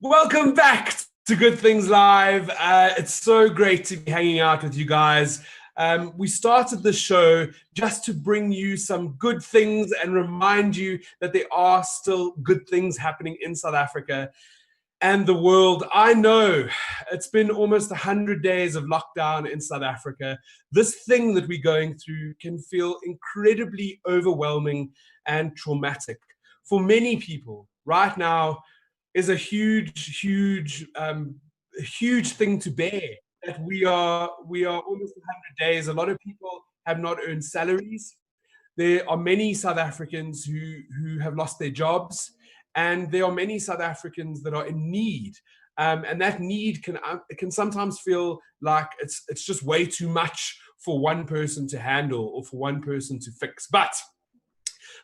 Welcome back to Good Things Live. It's so great to be hanging out with you guys. We started the show just to bring you some good things and remind you that there are still good things happening in South Africa and the world. I know it's been almost 100 days of lockdown in South Africa. This thing that we're going through can feel incredibly overwhelming and traumatic. For many people, right now, is a huge thing to bear. That we are almost 100 days. A lot of people have not earned salaries. There are many South Africans who have lost their jobs, and there are many South Africans that are in need. And that need can sometimes feel like it's just way too much for one person to handle or for one person to fix. But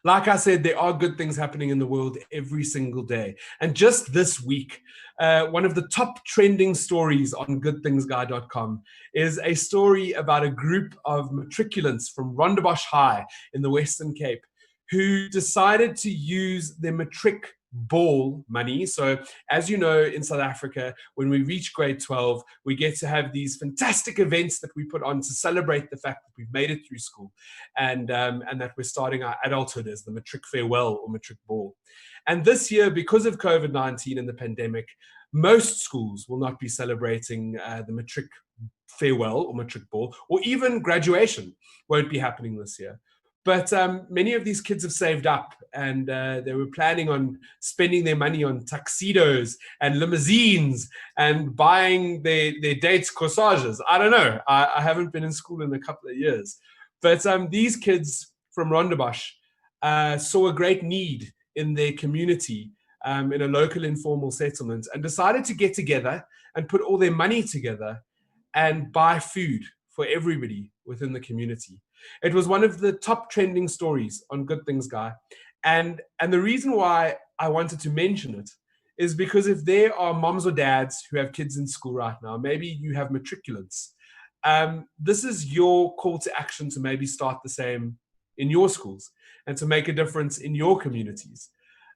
like I said, there are good things happening in the world every single day. And just this week, one of the top trending stories on goodthingsguy.com is a story about a group of matriculants from Rondebosch High in the Western Cape who decided to use their matric ball money. So as you know, in South Africa, when we reach grade 12, we get to have these fantastic events that we put on to celebrate the fact that we've made it through school and that we're starting our adulthood as the matric farewell or matric ball. And this year, because of COVID-19 and the pandemic, most schools will not be celebrating the matric farewell or matric ball, or even graduation won't be happening this year. But many of these kids have saved up, and they were planning on spending their money on tuxedos and limousines and buying their dates' corsages. I don't know. I haven't been in school in a couple of years. But these kids from Rondebosch saw a great need in their community, in a local informal settlement, and decided to get together and put all their money together and buy food for everybody within the community. It was one of the top trending stories on Good Things Guy. And the reason why I wanted to mention it is because if there are moms or dads who have kids in school right now, maybe you have matriculants, this is your call to action to maybe start the same in your schools and to make a difference in your communities.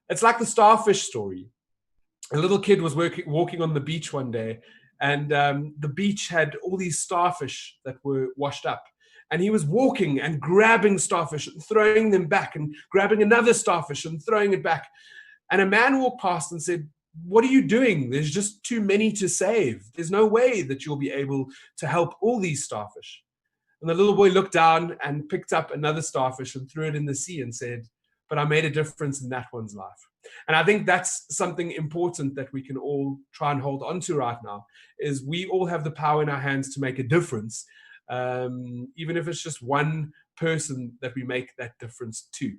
It's like the Starfish Story. A little kid was walking on the beach one day, and the beach had all these starfish that were washed up. And he was walking and grabbing starfish and throwing them back and grabbing another starfish and throwing it back. And a man walked past and said, "What are you doing? There's just too many to save. There's no way that you'll be able to help all these starfish." And the little boy looked down and picked up another starfish and threw it in the sea and said, "But I made a difference in that one's life." And I think that's something important that we can all try and hold on to right now, is we all have the power in our hands to make a difference, even if it's just one person that we make that difference to.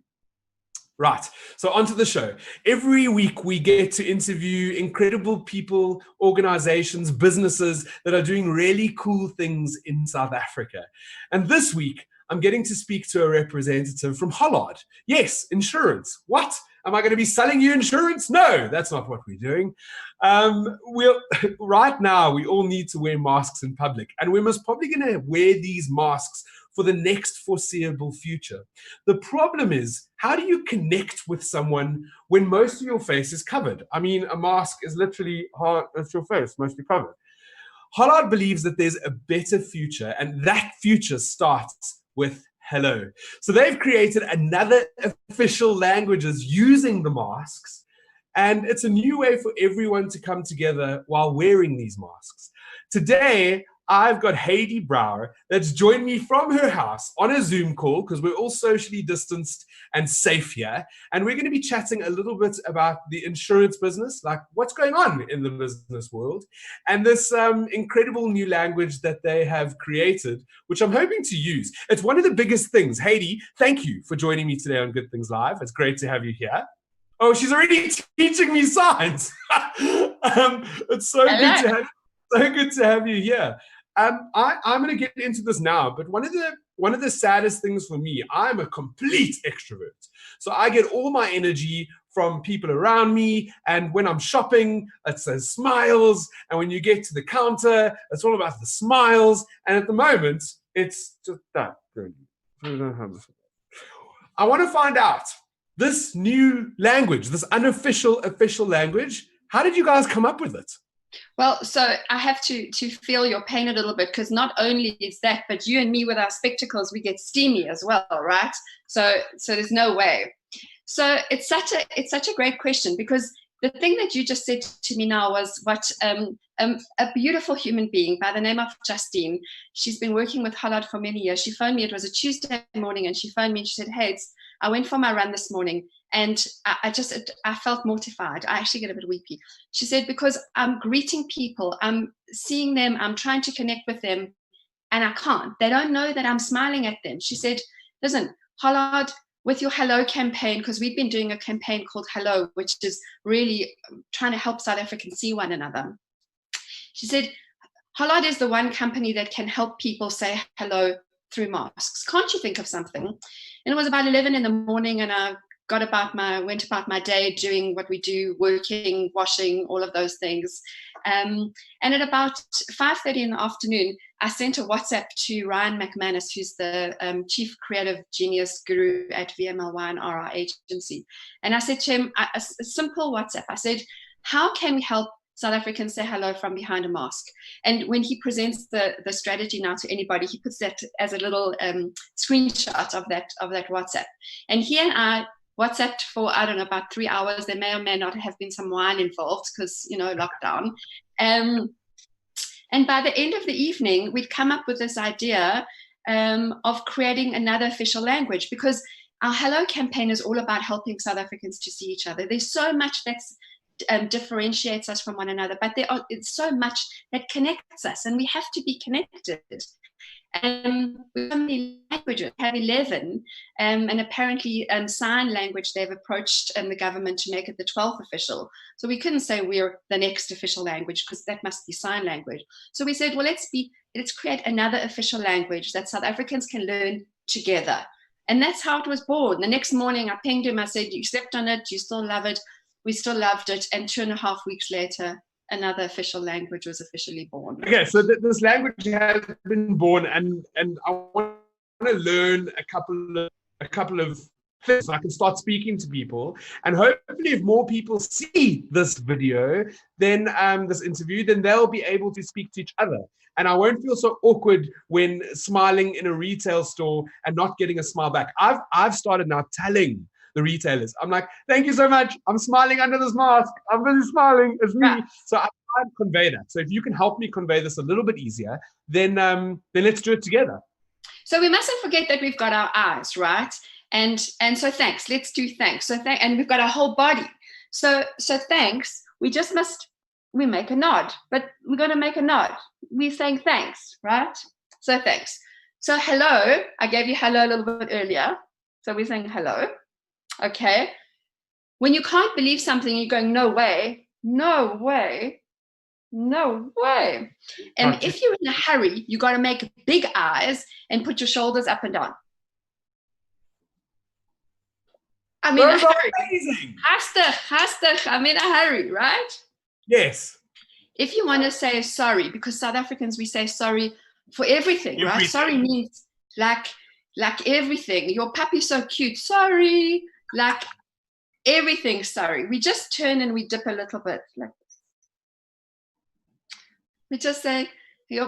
Right, so onto the show. Every week we get to interview incredible people, organizations, businesses that are doing really cool things in South Africa. And this week, I'm getting to speak to a representative from Hollard. Yes, insurance. What? Am I going to be selling you insurance? No, that's not what we're doing. Right now, we all need to wear masks in public, and we're most probably going to wear these masks for the next foreseeable future. The problem is, how do you connect with someone when most of your face is covered? I mean, a mask is literally it's your face mostly covered. Hollard believes that there's a better future, and that future starts with hello. So they've created another official languages using the masks, and it's a new way for everyone to come together while wearing these masks. Today, I've got Heidi Brouwer that's joined me from her house on a Zoom call because we're all socially distanced and safe here. And we're going to be chatting a little bit about the insurance business, like what's going on in the business world, and this incredible new language that they have created, which I'm hoping to use. It's one of the biggest things. Heidi, thank you for joining me today on Good Things Live. It's great to have you here. Oh, she's already teaching me signs. It's so good to have you here. I'm going to get into this now, but one of the saddest things for me, I'm a complete extrovert. So I get all my energy from people around me, and when I'm shopping, it says smiles, and when you get to the counter, it's all about the smiles, and at the moment, it's just that. I want to find out this new language, this unofficial official language. How did you guys come up with it? Well, so I have to feel your pain a little bit, because not only is that, but you and me with our spectacles, we get steamy as well, right? So there's no way. So it's such a great question, because the thing that you just said to me now was what a beautiful human being by the name of Justine. She's been working with Hollard for many years. She phoned me. It was a Tuesday morning, and she phoned me and she said, "Hey, I went for my run this morning, and I felt mortified. I actually get a bit weepy." She said, "Because I'm greeting people, I'm seeing them, I'm trying to connect with them, and I can't. They don't know that I'm smiling at them." She said, "Listen, Hollard, with your Hello campaign," because we've been doing a campaign called Hello, which is really trying to help South Africans see one another. She said, "Hollard is the one company that can help people say hello through masks. Can't you think of something?" And it was about 11 in the morning, and I went about my day doing what we do, working, washing, all of those things. And at about 5:30 in the afternoon, I sent a WhatsApp to Ryan McManus, who's the Chief Creative Genius Guru at VMLY and our agency. And I said to him, a simple WhatsApp. I said, "How can we help South Africans say hello from behind a mask?" And when he presents the strategy now to anybody, he puts that as a little screenshot of that WhatsApp. And he and I WhatsApped for, I don't know, about 3 hours. There may or may not have been some wine involved, because, lockdown. And by the end of the evening, we'd come up with this idea of creating another official language, because our Hello campaign is all about helping South Africans to see each other. There's so much that's differentiates us from one another, but it's so much that connects us, and we have to be connected. With so many languages, we have 11, and apparently sign language, they've approached the government to make it the 12th official. So we couldn't say we're the next official language, because that must be sign language. So we said, well, let's create another official language that South Africans can learn together. And that's how it was born. The next morning I pinged him, I said, "You slept on it, you still love it?" We still loved it. And 2.5 weeks later, another official language was officially born. Okay, so this language has been born, and I want to learn a couple of things so I can start speaking to people. And hopefully, if more people see this video, then this interview, then they'll be able to speak to each other. And I won't feel so awkward when smiling in a retail store and not getting a smile back. I've started now telling the retailers, I'm like, "Thank you so much. I'm smiling under this mask. I'm really smiling. It's me." Yeah. So I try and convey that. So if you can help me convey this a little bit easier, then let's do it together. So we mustn't forget that we've got our eyes, right? And so thanks. Let's do thanks. And we've got our whole body. So thanks. We make a nod, but we're going to make a nod. We're saying thanks, right? So thanks. So hello. I gave you hello a little bit earlier. So we're saying hello. Okay. When you can't believe something, you're going, "No way, no way, no way." And if you're in a hurry, you got to make big eyes and put your shoulders up and down. I'm in a hurry. Amazing. I'm in a hurry, right? Yes. If you want to say sorry, because South Africans, we say sorry for everything, right? Sorry means like everything. Your puppy's so cute. Sorry. Like everything, sorry. We just turn and we dip a little bit. Like we just say,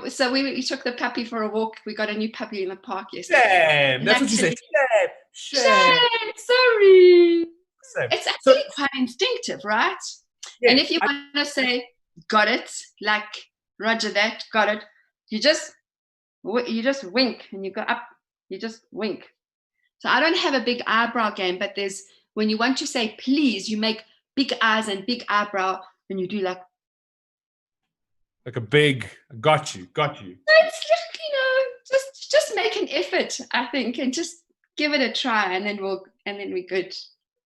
so we took the puppy for a walk. We got a new puppy in the park yesterday. Shame. That's what you say. Shame. Sorry. Shame. It's actually quite instinctive, right? Yeah, and if you want to say, "Got it," like Roger that, got it, you just wink and you go up. You just wink. So I don't have a big eyebrow game, but when you want to say please, you make big eyes and big eyebrow, and you do like a big got you. It's just make an effort, I think, and just give it a try, and then we're good.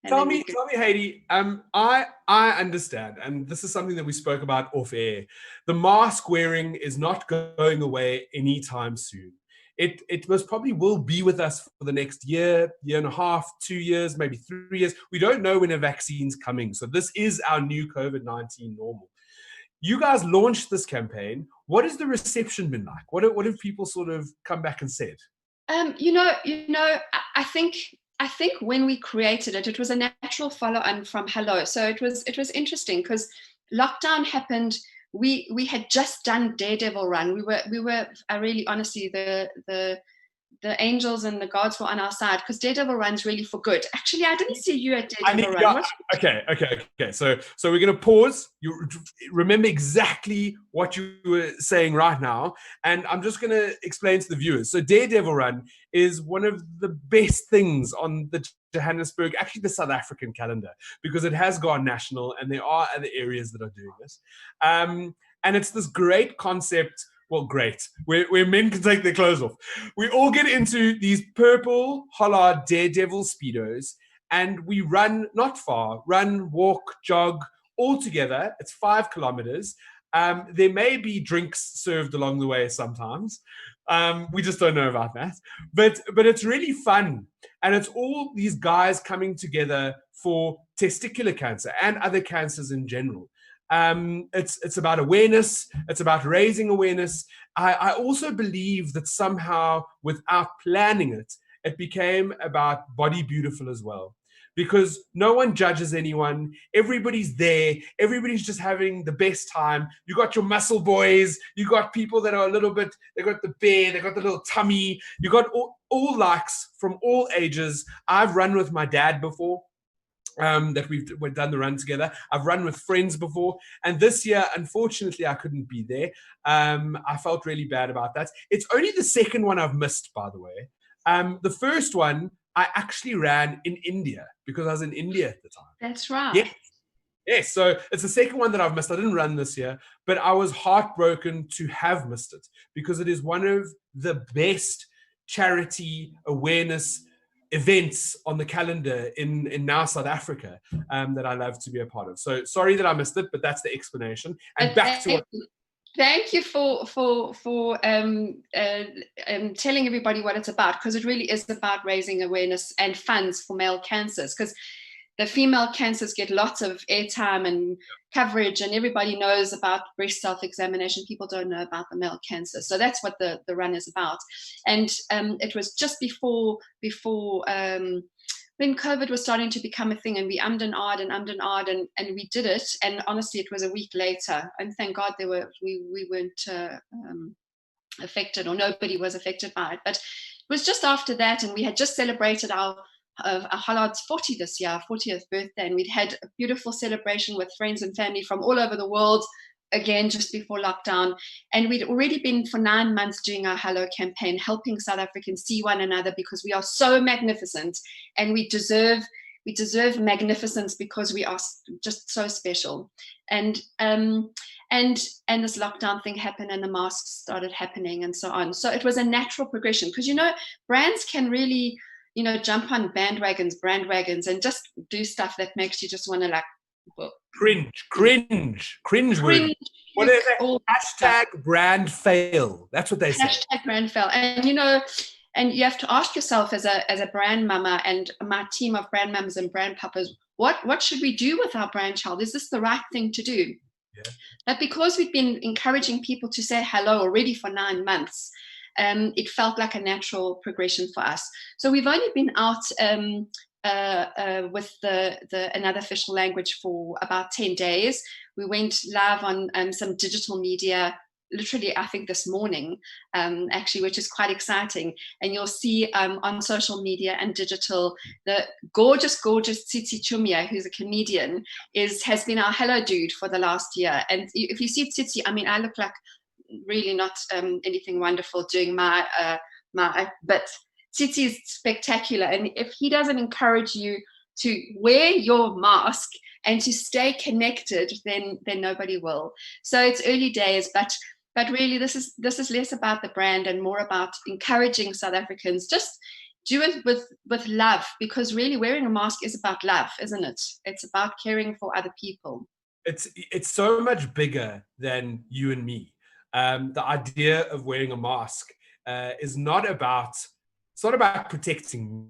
Tell me, Heidi. I understand, and this is something that we spoke about off air. The mask wearing is not going away anytime soon. It most probably will be with us for the next year and a half, 2 years, maybe 3 years. We don't know when a vaccine's coming. So this is our new COVID-19 normal. You guys launched this campaign. What has the reception been like? What have people sort of come back and said? I think when we created it, it was a natural follow-on from Hello. So it was interesting because lockdown happened, we had just done Daredevil Run. We were really, honestly, the angels and the gods were on our side, because Daredevil Run's really for good. Actually, I didn't see you at Daredevil Run. Okay. So we're going to pause. You remember exactly what you were saying right now, and I'm just going to explain to the viewers. So Daredevil Run is one of the best things on the Johannesburg, actually the South African calendar, because it has gone national, and there are other areas that are doing this. And it's this great concept. Well, great. Where men can take their clothes off. We all get into these purple Hollard Daredevil Speedos, and we run not far, walk, jog, all together. It's 5 kilometers. There may be drinks served along the way sometimes. We just don't know about that. But it's really fun. And it's all these guys coming together for testicular cancer and other cancers in general. It's about awareness. It's about raising awareness. I also believe that somehow, without planning it, it became about Body Beautiful as well. Because no one judges anyone. Everybody's there. Everybody's just having the best time. You got your muscle boys. You got people that are a little bit, they got the bear, they got the little tummy. You got all likes from all ages. I've run with my dad before. That we've done the run together. I've run with friends before, and this year, unfortunately, I couldn't be there. I felt really bad about that. It's only the second one I've missed, by the way. The first one I actually ran in India, because I was in India at the time. That's right. Yes. So it's the second one that I've missed. I didn't run this year, but I was heartbroken to have missed it, because it is one of the best charity awareness events on the calendar in now South Africa, that I love to be a part of. So sorry that I missed it, but that's the explanation. And back to what. Thank you for telling everybody what it's about, because it really is about raising awareness and funds for male cancers, because the female cancers get lots of airtime and coverage, and everybody knows about breast self-examination. People don't know about the male cancer. So that's what the run is about. And it was just before when COVID was starting to become a thing, and we ummed and ahed and we did it. And honestly, it was a week later, and thank God we weren't affected, or nobody was affected by it. But it was just after that, and we had just celebrated our Hollard's 40 this year, 40th birthday, and we'd had a beautiful celebration with friends and family from all over the world, again, just before lockdown. And we'd already been for 9 months doing our Hello campaign, helping South Africans see one another, because we are so magnificent, and we deserve magnificence, because we are just so special. And this lockdown thing happened, and the masks started happening, and so on. So it was a natural progression, because brands can really jump on bandwagons and just do stuff that makes you just want to cringe word. What is it? Hashtag brand fail. That's what they say. Hashtag brand fail. And and you have to ask yourself as a brand mama, and my team of brand mamas and brand papas, what should we do with our brand child? Is this the right thing to do? Yeah. But because we've been encouraging people to say hello already for 9 months, it felt like a natural progression for us. So we've only been out with the another official language for about 10 days. We went live on some digital media, literally, I think this morning, actually, which is quite exciting. And you'll see on social media and digital, the gorgeous Tsitsi Chumia, who's a comedian, has been our hello dude for the last year. And if you see Tsitsi, I mean, I look like really not anything wonderful doing my but Tsitsi is spectacular, and if he doesn't encourage you to wear your mask and to stay connected, then nobody will. So it's early days, but really this is less about the brand and more about encouraging South Africans. Just do it with love, because really wearing a mask is about love, isn't it? It's about caring for other people. It's so much bigger than you and me. The idea of wearing a mask is not about protecting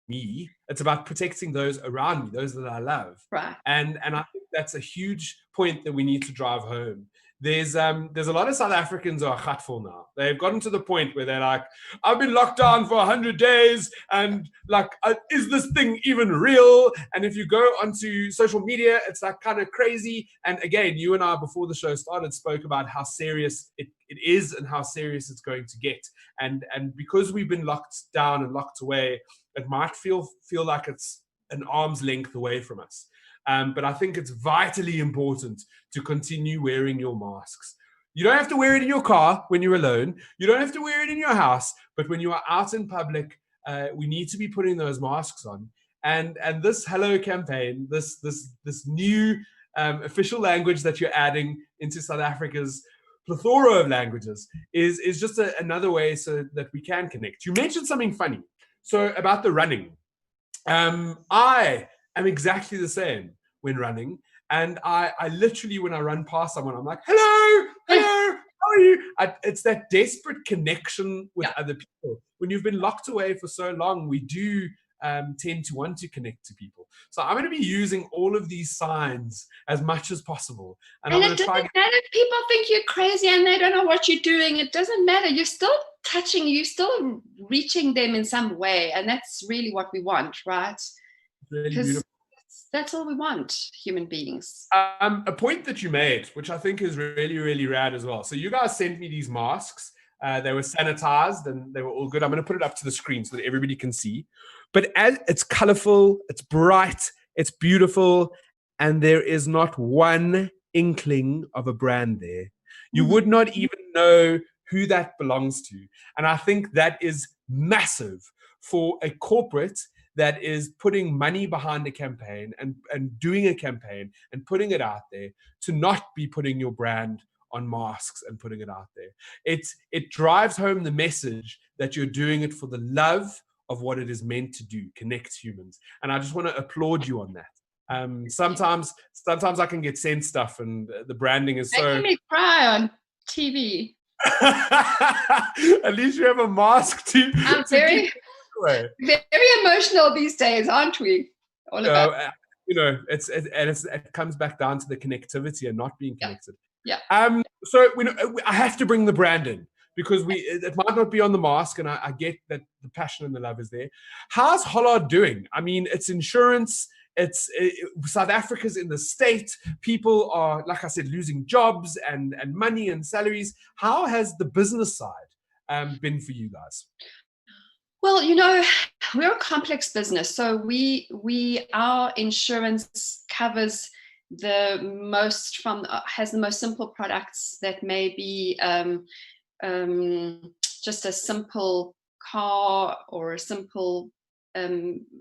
me. It's about protecting those around me, those that I love. Right. And I think that's a huge point that we need to drive home, there's a lot of South Africans who are gatful now. They've gotten to the point where they're like, I've been locked down for 100 days, and like, is this thing even real? And if you go onto social media, it's like kind of crazy. And again, you and I, before the show started, spoke about how serious it is and how serious it's going to get. And because we've been locked down and locked away, it might feel like it's an arm's length away from us. But I think it's vitally important to continue wearing your masks. You don't have to wear it in your car when you're alone. You don't have to wear it in your house. But when you are out in public, we need to be putting those masks on. And this Hello campaign, this new official language that you're adding into South Africa's plethora of languages is just another way so that we can connect. You mentioned something funny. So about the running. I am exactly the same when running. And I literally, when I run past someone, I'm like, hello, how are you? It's that desperate connection with other people. When you've been locked away for so long, we do tend to want to connect to people. So I'm going to be using all of these signs as much as possible. And it doesn't matter if people think you're crazy and they don't know what you're doing. It doesn't matter. You're still touching, you're still reaching them in some way. And that's really what we want, right? Really beautiful. That's all we want, human beings. A point that you made, which I think is really, really rad as well. So you guys sent me these masks. They were sanitized and they were all good. I'm going to put it up to the screen so that everybody can see. But as it's colorful, it's bright, it's beautiful, and there is not one inkling of a brand there. You would not even know who that belongs to. And I think that is massive for a corporate that is putting money behind a campaign and doing a campaign and putting it out there, to not be putting your brand on masks and putting it out there. It drives home the message that you're doing it for the love of what it is meant to do, connect humans. And I just want to applaud you on that. Sometimes I can get sent stuff and the branding is so... Making me cry on TV. At least you have a mask to... I'm very emotional these days, aren't we? All about it comes back down to the connectivity and not being connected. Yeah. So I have to bring the brand in, because it might not be on the mask, and I get that the passion and the love is there. How's Hollard doing? I mean, it's insurance. South Africa's in the state. People are, like I said, losing jobs and money and salaries. How has the business side been for you guys? Well, we're a complex business, so our insurance covers has the most simple products that may be just a simple car or a simple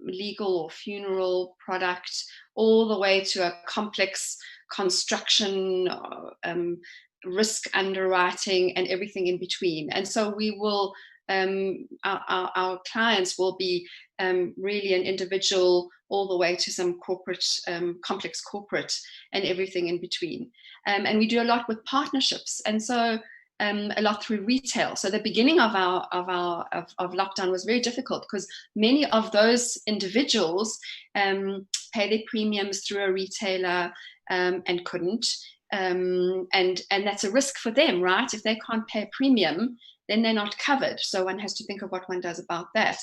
legal or funeral product, all the way to a complex construction, risk underwriting, and everything in between. And so we will, our clients will be really an individual all the way to some corporate, complex corporate, and everything in between. And we do a lot with partnerships, and so a lot through retail. So the beginning of lockdown was very difficult, because many of those individuals pay their premiums through a retailer and couldn't. And that's a risk for them, right? If they can't pay a premium, then they're not covered. So one has to think of what one does about that.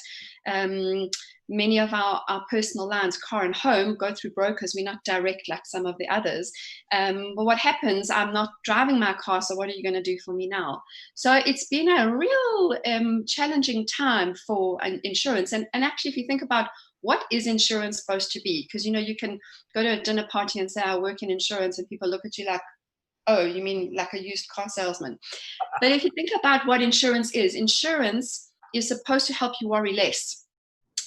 Many of our personal lines, car and home, go through brokers. We're not direct like some of the others. But what happens, I'm not driving my car, so what are you going to do for me now? So it's been a real challenging time for insurance. And actually, if you think about what is insurance supposed to be, because, you can go to a dinner party and say, I work in insurance, and people look at you like, oh, you mean like a used car salesman? But if you think about what insurance is supposed to help you worry less.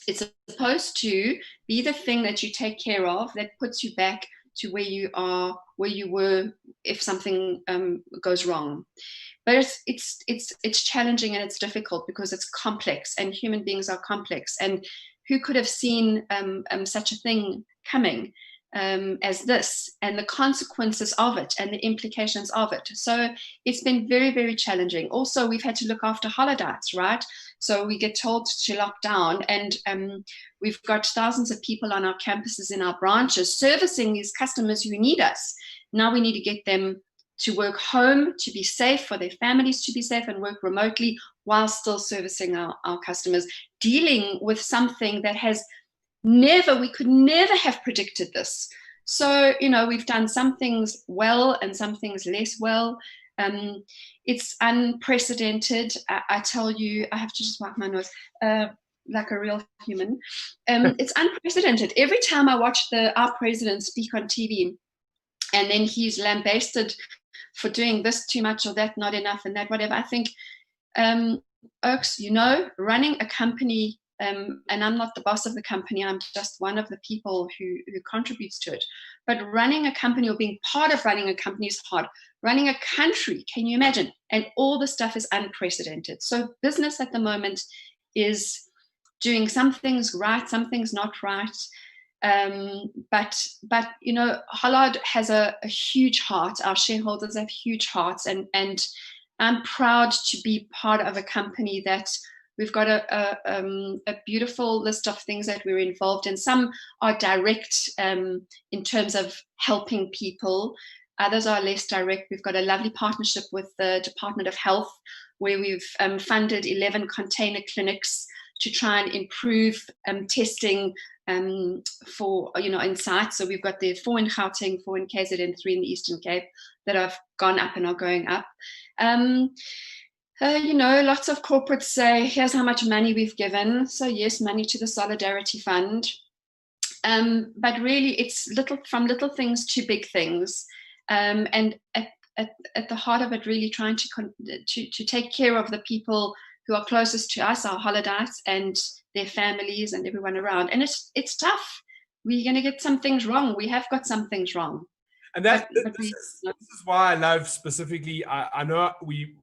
It's supposed to be the thing that you take care of that puts you back to where you were if something goes wrong. But it's challenging and it's difficult because it's complex, and human beings are complex. And who could have seen such a thing coming as this, and the consequences of it and the implications of it? So it's been very, very challenging. Also, we've had to look after holidays, right? So we get told to lock down, and we've got thousands of people on our campuses in our branches servicing these customers who need us. Now we need to get them to work home, to be safe, for their families to be safe, and work remotely while still servicing our customers, dealing with something that we could never have predicted this. So, we've done some things well and some things less well. It's unprecedented. I tell you, I have to just wipe my nose like a real human. It's unprecedented. Every time I watch our president speak on TV, and then he's lambasted for doing this too much or that not enough and that whatever, I think, Oaks, running a company, and I'm not the boss of the company, I'm just one of the people who contributes to it. But running a company or being part of running a company is hard. Running a country, can you imagine? And all the stuff is unprecedented. So business at the moment is doing some things right, some things not right. But Hollard has a huge heart. Our shareholders have huge hearts, and I'm proud to be part of a company that we've got a beautiful list of things that we're involved in. Some are direct in terms of helping people. Others are less direct. We've got a lovely partnership with the Department of Health, where we've funded 11 container clinics to try and improve testing for in sites. So we've got the 4 in Gauteng, 4 in KZN, 3 in the Eastern Cape that have gone up and are going up. Lots of corporates say, here's how much money we've given. So yes, money to the Solidarity Fund. But really, it's from little things to big things. And at the heart of it, really trying to take care of the people who are closest to us, our Hollardites and their families and everyone around. And it's tough. We're going to get some things wrong. We have got some things wrong. And this is why I love specifically, I know we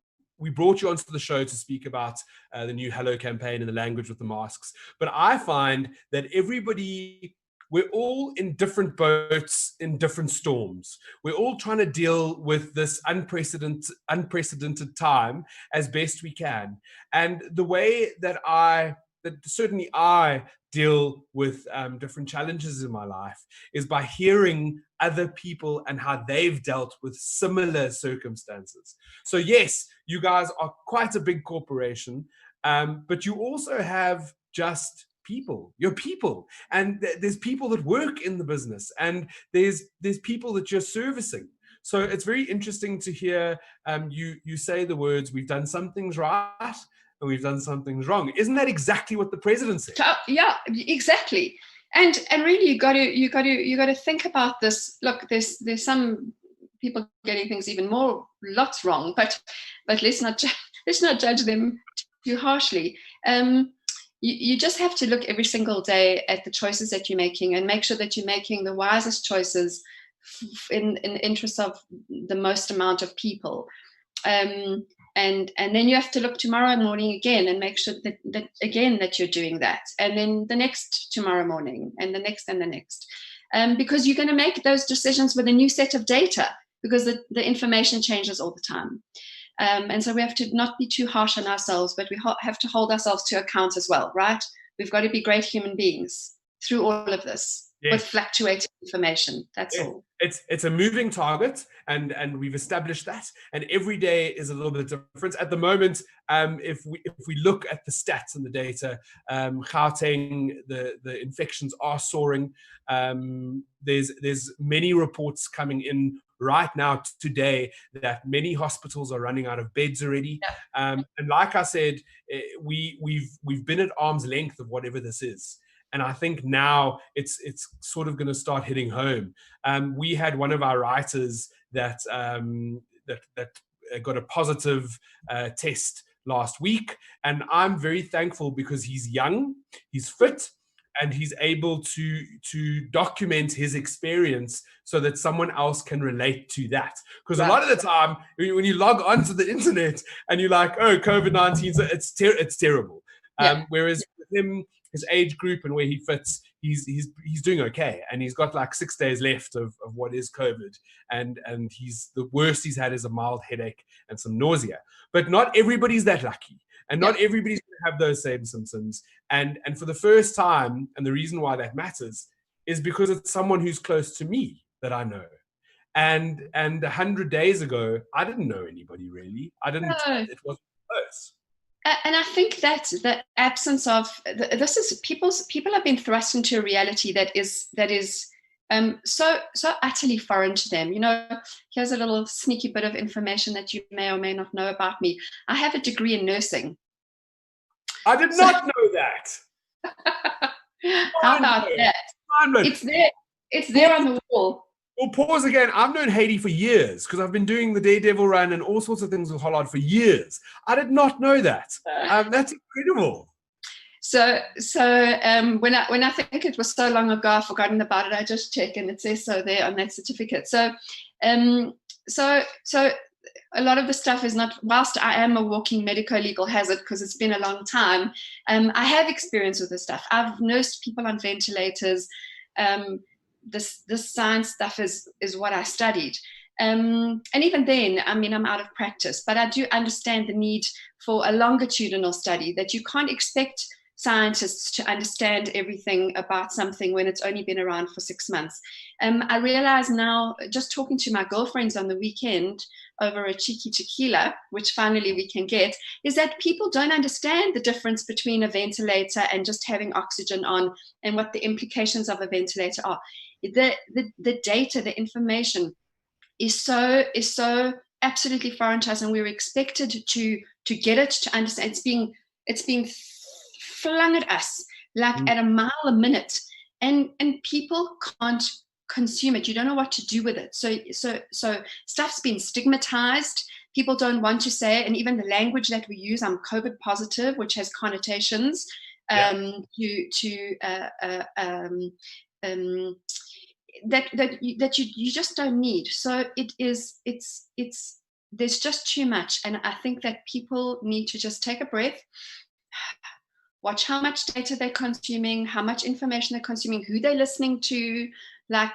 brought you onto the show to speak about the new Hello campaign and the language with the masks. But I find that we're all in different boats in different storms. We're all trying to deal with this unprecedented time as best we can. And the way that certainly I deal with different challenges in my life is by hearing other people and how they've dealt with similar circumstances. So yes, you guys are quite a big corporation, but you also have just people. You're people, and there's people that work in the business, and there's people that you're servicing. So it's very interesting to hear you say the words, we've done some things right and we've done some things wrong. Isn't that exactly what the president said? Yeah, exactly. And really, you got to think about this. Look, there's some people getting things lots wrong, but let's not judge them too harshly. You just have to look every single day at the choices that you're making and make sure that you're making the wisest choices in the interest of the most amount of people. And then you have to look tomorrow morning again and make sure that you're doing that. And then the next tomorrow morning and the next and the next. Because you're going to make those decisions with a new set of data, because the information changes all the time. And so we have to not be too harsh on ourselves, but we have to hold ourselves to account as well, right? We've got to be great human beings through all of this with fluctuating information. That's all. It's a moving target, and we've established that. And every day is a little bit different. At the moment, if we look at the stats and the data, Gauteng, the infections are soaring. There's many reports coming in right now today that many hospitals are running out of beds already. And like I said, we've been at arm's length of whatever this is. And I think now it's sort of going to start hitting home. We had one of our writers that got a positive test last week, and I'm very thankful because he's young, he's fit, and he's able to document his experience so that someone else can relate to that. Because a lot of the time, when you log onto the internet and you're like, oh, COVID-19, it's terrible. Whereas with him, his age group and where he fits, he's doing okay, and he's got like 6 days left of what is COVID, and the worst he's had is a mild headache and some nausea. But not everybody's that lucky, and not everybody's going to have those same symptoms. And for the first time, and the reason why that matters is because it's someone who's close to me that I know. And 100 days ago, I didn't know anybody really. I didn't. No. It wasn't close. And I think that the absence of this is people have been thrust into a reality that is so utterly foreign to them. You know, here's a little sneaky bit of information that you may or may not know about me. I have a degree in nursing. I did not know that. How about that? It's there. It's there on the wall. Well, pause again. I've known Haiti for years because I've been doing the Daredevil Run and all sorts of things with Hollard for years. I did not know that. That's incredible. So when I think it was so long ago, I've forgotten about it. I just check and it says so there on that certificate. So a lot of the stuff is not. Whilst I am a walking medico-legal hazard because it's been a long time, I have experience with this stuff. I've nursed people on ventilators. This science stuff is what I studied. And even then, I mean, I'm out of practice, but I do understand the need for a longitudinal study, that you can't expect scientists to understand everything about something when it's only been around for 6 months. I realize now, just talking to my girlfriends on the weekend over a cheeky tequila, which finally we can get, is that people don't understand the difference between a ventilator and just having oxygen on, and what the implications of a ventilator are. The data, the information is so absolutely foreign to us, and we're expected to get it, to understand. It's being flung at us like at a mile a minute, and people can't consume it. You don't know what to do with it. So stuff's been stigmatized. People don't want to say it, and even the language that we use, I'm COVID positive, which has connotations that you just don't need. So it's there's just too much, and I think that people need to just take a breath, watch how much data they're consuming, how much information they're consuming, who they're listening to. Like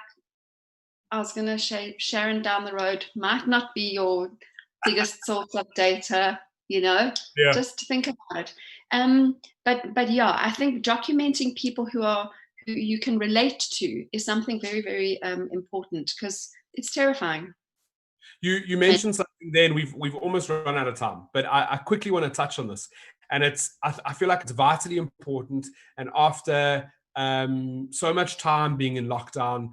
I was going to say, Sharon down the road might not be your biggest source of data, you know. Just think about it. But yeah, I think documenting people who you can relate to is something very, very important, because it's terrifying. You mentioned something then. We've almost run out of time, but I quickly want to touch on this, and I feel like it's vitally important. And after so much time being in lockdown,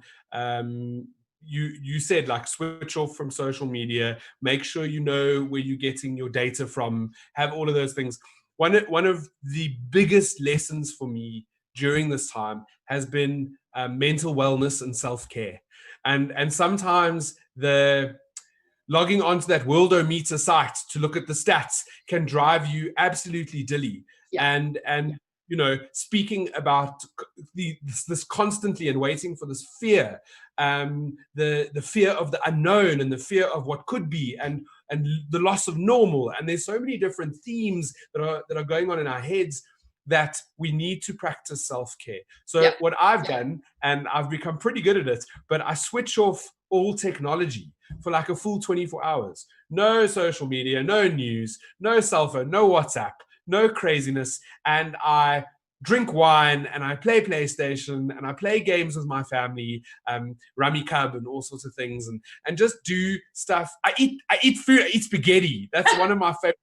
you said, like, switch off from social media, make sure you know where you're getting your data from, have all of those things. One of the biggest lessons for me during this time has been mental wellness and self-care. And sometimes the logging onto that Worldometer site to look at the stats can drive you absolutely dilly. And you know, speaking about this constantly and waiting for this fear, the fear of the unknown and the fear of what could be, and the loss of normal. And there's so many different themes that are going on in our heads that we need to practice self-care. So what I've done, and I've become pretty good at it, but I switch off all technology for like a full 24 hours. No social media, no news, no cell phone, no WhatsApp, no craziness. And I drink wine and I play PlayStation and I play games with my family, Rummy Cub and all sorts of things, and just do stuff. I eat food, I eat spaghetti. That's one of my favorite.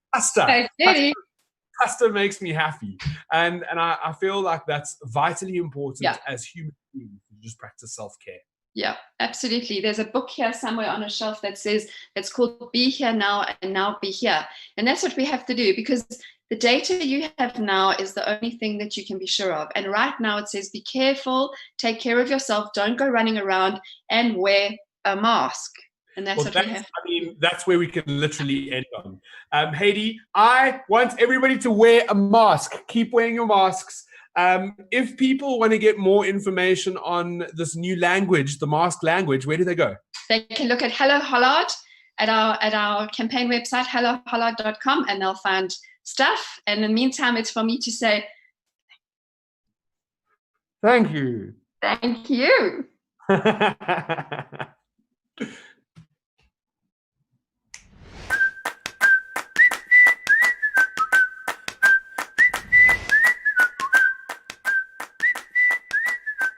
Pasta makes me happy. And I feel like that's vitally important as human beings, to just practice self-care. Yeah, absolutely. There's a book here somewhere on a shelf that says, it's called Be Here Now and Now Be Here. And that's what we have to do, because the data you have now is the only thing that you can be sure of. And right now it says, be careful, take care of yourself, don't go running around, and wear a mask. And that's what we have. I mean, that's where we can literally end on. Haiti, I want everybody to wear a mask. Keep wearing your masks. If people want to get more information on this new language, the mask language, where do they go? They can look at Hello Hollard at our campaign website, hellohollard.com, and they'll find stuff. And in the meantime, it's for me to say, thank you. Thank you.